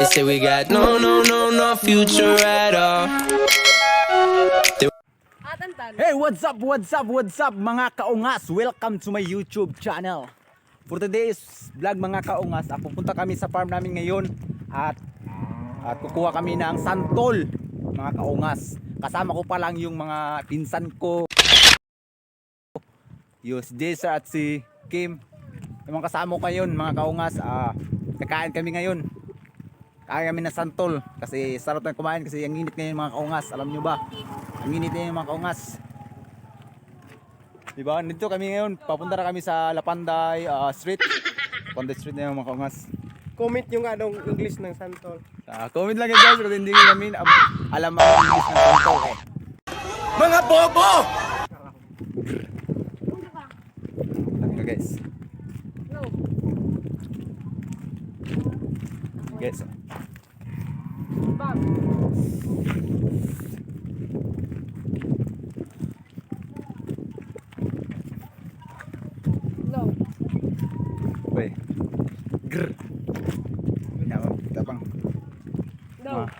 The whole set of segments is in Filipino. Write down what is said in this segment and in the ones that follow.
They say we got no future at all. Hey, what's up mga kaungas? Welcome to my YouTube channel. For today's vlog mga kaungas, pupunta kami sa farm namin ngayon at kukuha kami ng santol mga kaungas. Kasama ko pa lang yung mga pinsan ko, yung si Jessa at si Kim. Yung mga kasama ko ngayon mga kaungas, kakain kami ngayon. Kaya kami na santol kasi sarap na kumain kasi ang init ngayon mga kaungas. Alam nyo ba? Ang init ngayon mga kaungas. Diba? Dito kami ngayon. Papunta na kami sa Lapanday Street. Lapanday Street na yung mga kaungas. Comment yung anong English ng santol. Comment lang guys kasi hindi namin alam ang English ng santol eh. Mga bobo! Ito guys. Guys. Weh. Grr. Tapang.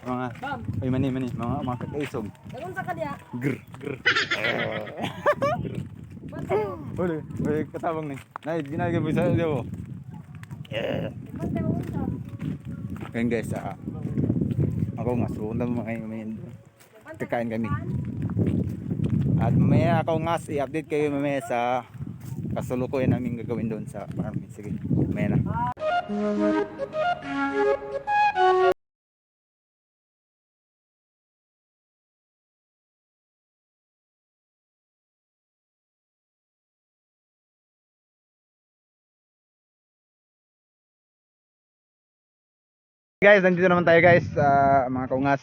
Mga ay mani mga kakaisog. Dagon sa kadya. Grr. Wala katabang ni. Nay ginagay mo sa iyo. Ayan guys, ako nga suunta mo kayo kakain kami. At mamaya ako nga i-update kayo mamaya sa kasulukuyan namin gagawin doon sa farm. Sige, mamaya na. Guys, nandito naman tayo guys, mga kaungas.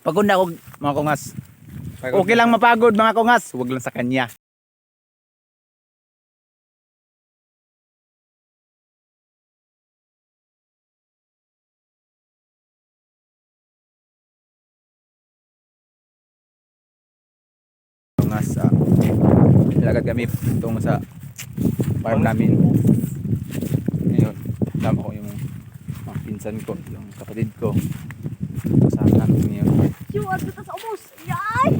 Pagod na ako mga kaungas. Okay lang mapagod mga kaungas, huwag lang sa kanya. Kaungas, ilagad kami tungo sa farm namin. Ngayon, tama ko yung mga pinsan ko, yung kapatid ko. Kasama namin ngayon. Yung adto ta sa ubos. Yay!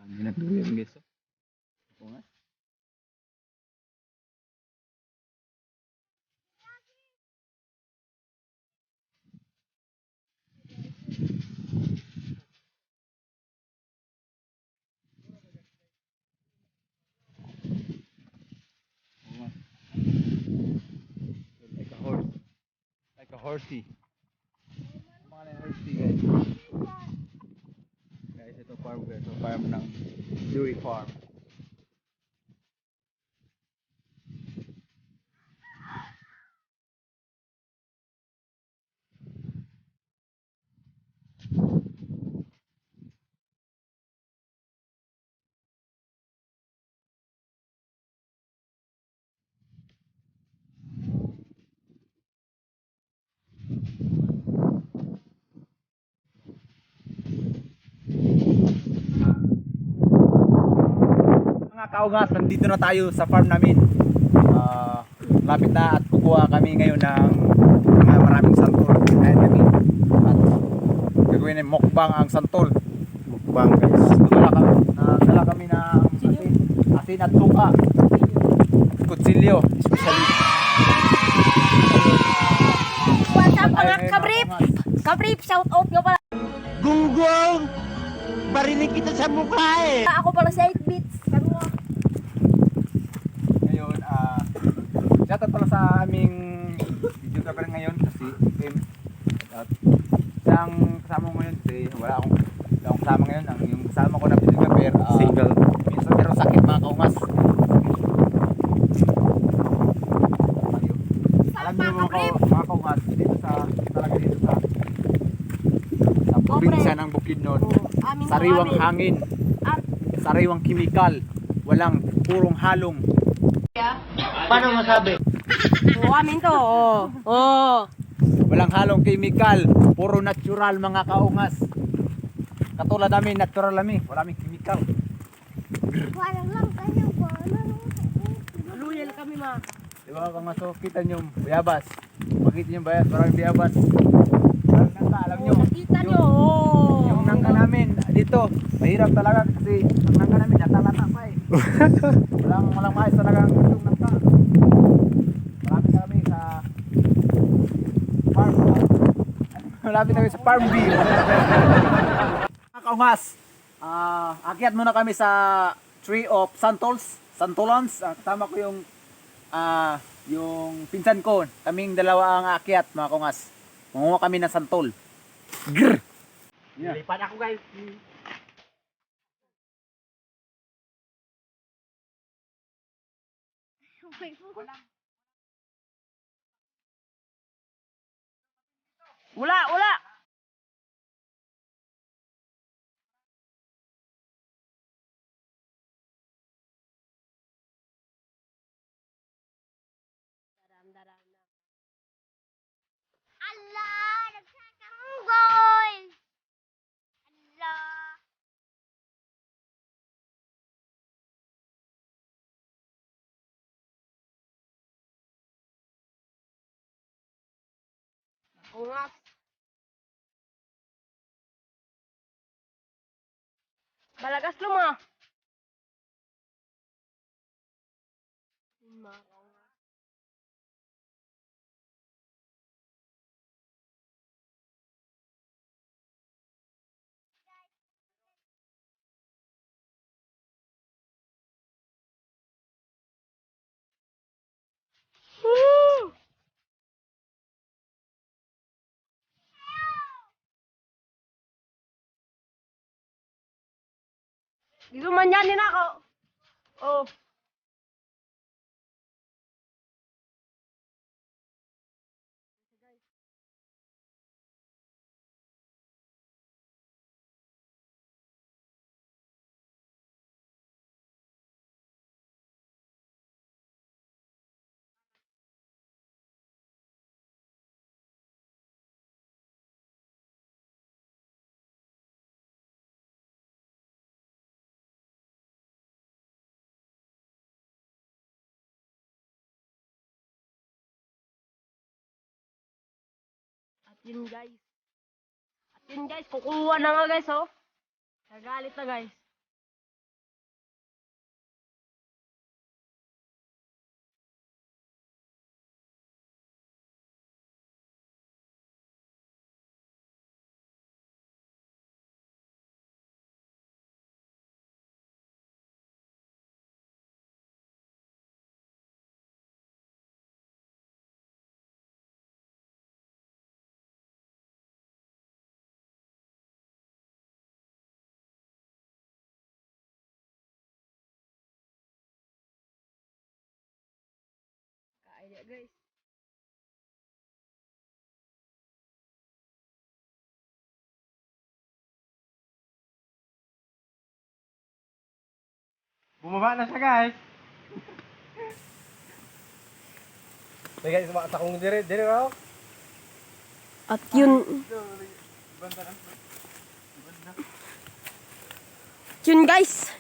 Hindi nagduyan guys. Ako nga. Like a horse. Like a horsey. Mga na horsey guys. Guys, ito farm guys. Ito farm ng dairy farm. Mga kaungas, nandito na tayo sa farm namin. Lapit na at kukuha kami ngayon ng mga maraming santol. Ayan kami. At gagawin ng mukbang ang santol. Mukbang guys. Dala kami ng asin at suka. kutsilyo, especially. What's up mga kabrip? Kabrip, shout out nga pala. Gunggong! Barinig kita sa mukha eh! Ako pala si 8 Bits. Ano? Ngayon, shoutout pala sa aming videographer ngayon kasi Tim. At isang kasama ko ngayon kasi wala akong kasama ngayon. Yung kasama ko na videographer, Single. minsan pero sakit mga kaungas. Alam niyo mga kaungas, dito sa probinsya ng Bukidnon, sariwang hangin, sariwang kimikal, walang purong halong. Paano masabi? Oo, amin to. Oo. Walang halong kimikal, puro natural mga kaungas. Katulad namin, natural namin, wala kaming kimikal. Luya lang kami ma. Di ba kaungas, so kita nyo, bayabas. Makita nyo bayabas, maraming bayabas. Alam nyo, Nakita nyo. Oo. yung nangka namin dito, mahirap talaga kasi ang nangka namin lata-lata pa eh. walang maayos talaga yung nangka. Marami kami sa farm. Malapit kami sa farm view. Mga kaungas, akyat muna kami sa Tree of Santolans. Kasama ko yung pinsan ko. Kaming dalawa ang akyat mga kaungas. Manguha kami ng santol. Grr! Yeah. Lipat ako guys. Wala. Allah, nagsasanggol! Allah! Ungas. Balagas lo ma. Dito man yan din ako. Oh. At yun guys, kukuha na nga guys oh. Nagalit na guys. Kaya guys. Bumaba na siya guys. Hey guys, sa akong dire raw. At yun. Yun guys.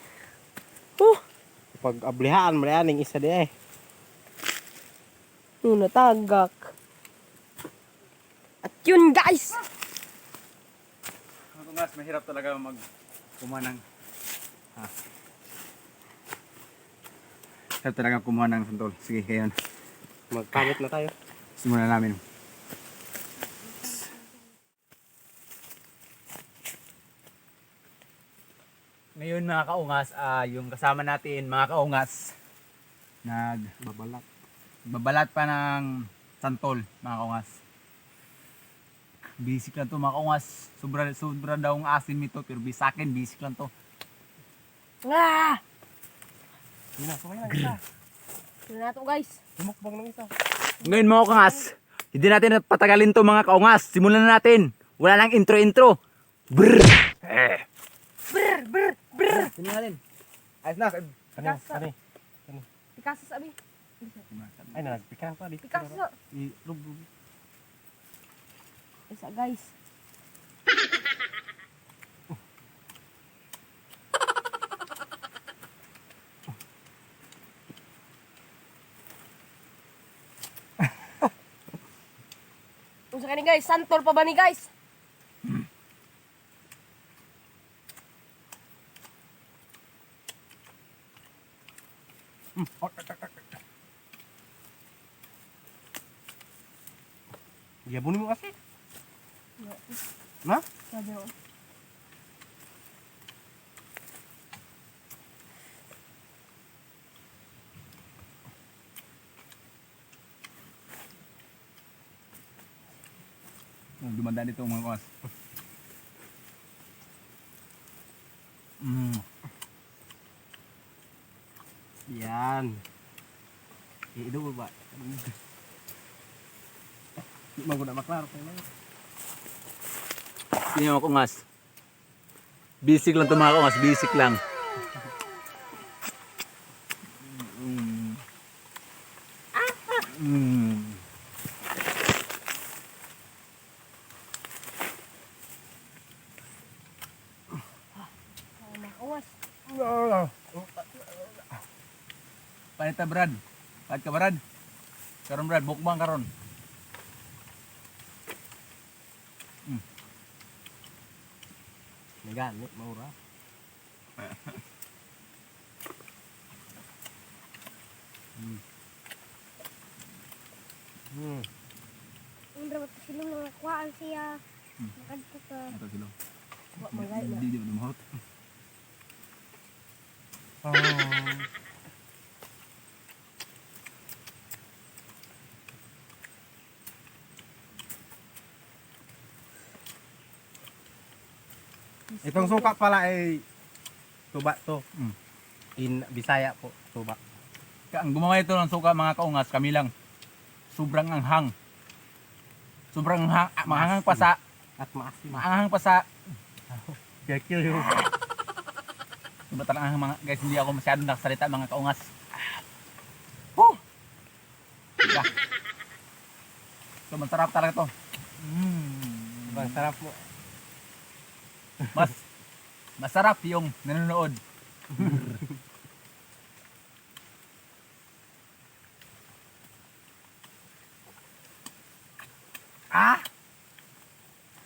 Pag ablihaan mo yan, isa di eh. Natagak. At yun guys. Mga kaungas, mahirap talaga kumanang. Sarap talaga kumuha ng santol. Sige, ngayon. Magpalit na tayo. Simulan namin. Ngayon mga kaungas, yung kasama natin mga kaungas, babalat pa ng santol mga kaungas. Basic lang to mga kaungas. Sobra daw ang asin nito pero sa akin basic lang to. Sino na to guys? Tumukbang ng isa. Ngayon mga kaungas, hindi natin patagalin to mga kaungas. Simulan na natin. Wala nang intro-intro. Brr! Simulan natin. Ayos na. Ano? Picasso sabi. Ay, nagpika pa dito. Picasso. Isa guys. Unsa kani guys? Santol pa ba ni guys? Yabunin mo kasi. Na? Sabi ko. Dumandaan dito mga kaungas. Yan. Ito ba? Di maguna maklaro kayo na. Sino mga kaungas? Basic lang to mga kaungas. Basic lang. Awas. Panita Brad. Paad ka Brad. Karon Brad, bukbang karon. Nagani, maura. Ang dapat sila nakakuhaan siya. Nakadto ka. Ito sila. Wa magay na. Hindi mo mahot. Itong suka pala ay tuba to. Mm. In Bisaya po, tuba. Ang gumawa ito ng suka mga kaungas, kami lang. Sobrang anghang. Sobrang anghang, maanghang pa sa, At maasim. maanghang pa sa. Kaya yung Sobrang talagang anghang mga guys, hindi ako masyadong nakasalita mga kaungas. Oh! Diba? So, masarap talaga to. Bang sarap mo. Masarap yung nanonood.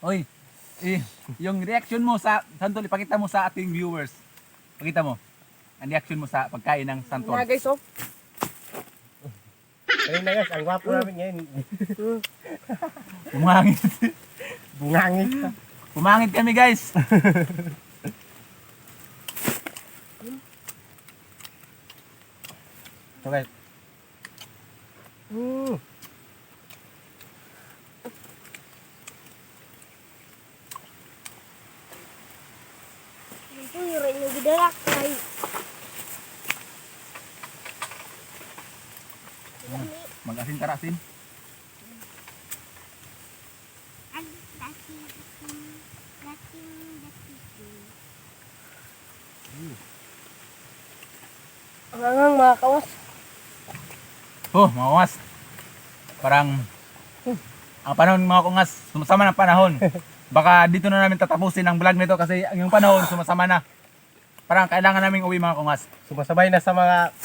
Oy, yung reaction mo sa santol, ipakita mo sa ating viewers. Pakita mo. Ang reaction mo sa pagkain ng santol. Na guys oh. Ayun na guys, ang gwapo namin ngayon. Pumangit. Bungangit. Pumangit kami guys. So guys. Ito yung rin yung gidalak kay. Mag-asin karasin. Ang mga kawas. Oh, mga kungas. Parang ang panahon mga kungas, sumasama ng panahon. Baka dito na namin tatapusin ang vlog nito kasi yung panahon sumasama na. Parang kailangan naming uwi mga kungas. Sumasabay na sa mga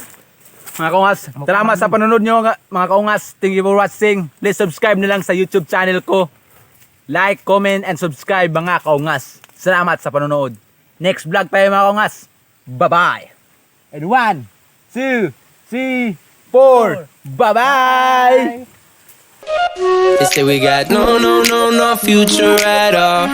Kaungas, salamat sa panonood nyo mga kaungas. Thank you for watching. Please subscribe na lang sa YouTube channel ko. Like, comment, and subscribe mga kaungas. Salamat sa panonood. Next vlog tayo mga kaungas. Bye-bye. And 1, 2, 4. Bye-bye! They say we got no future at all.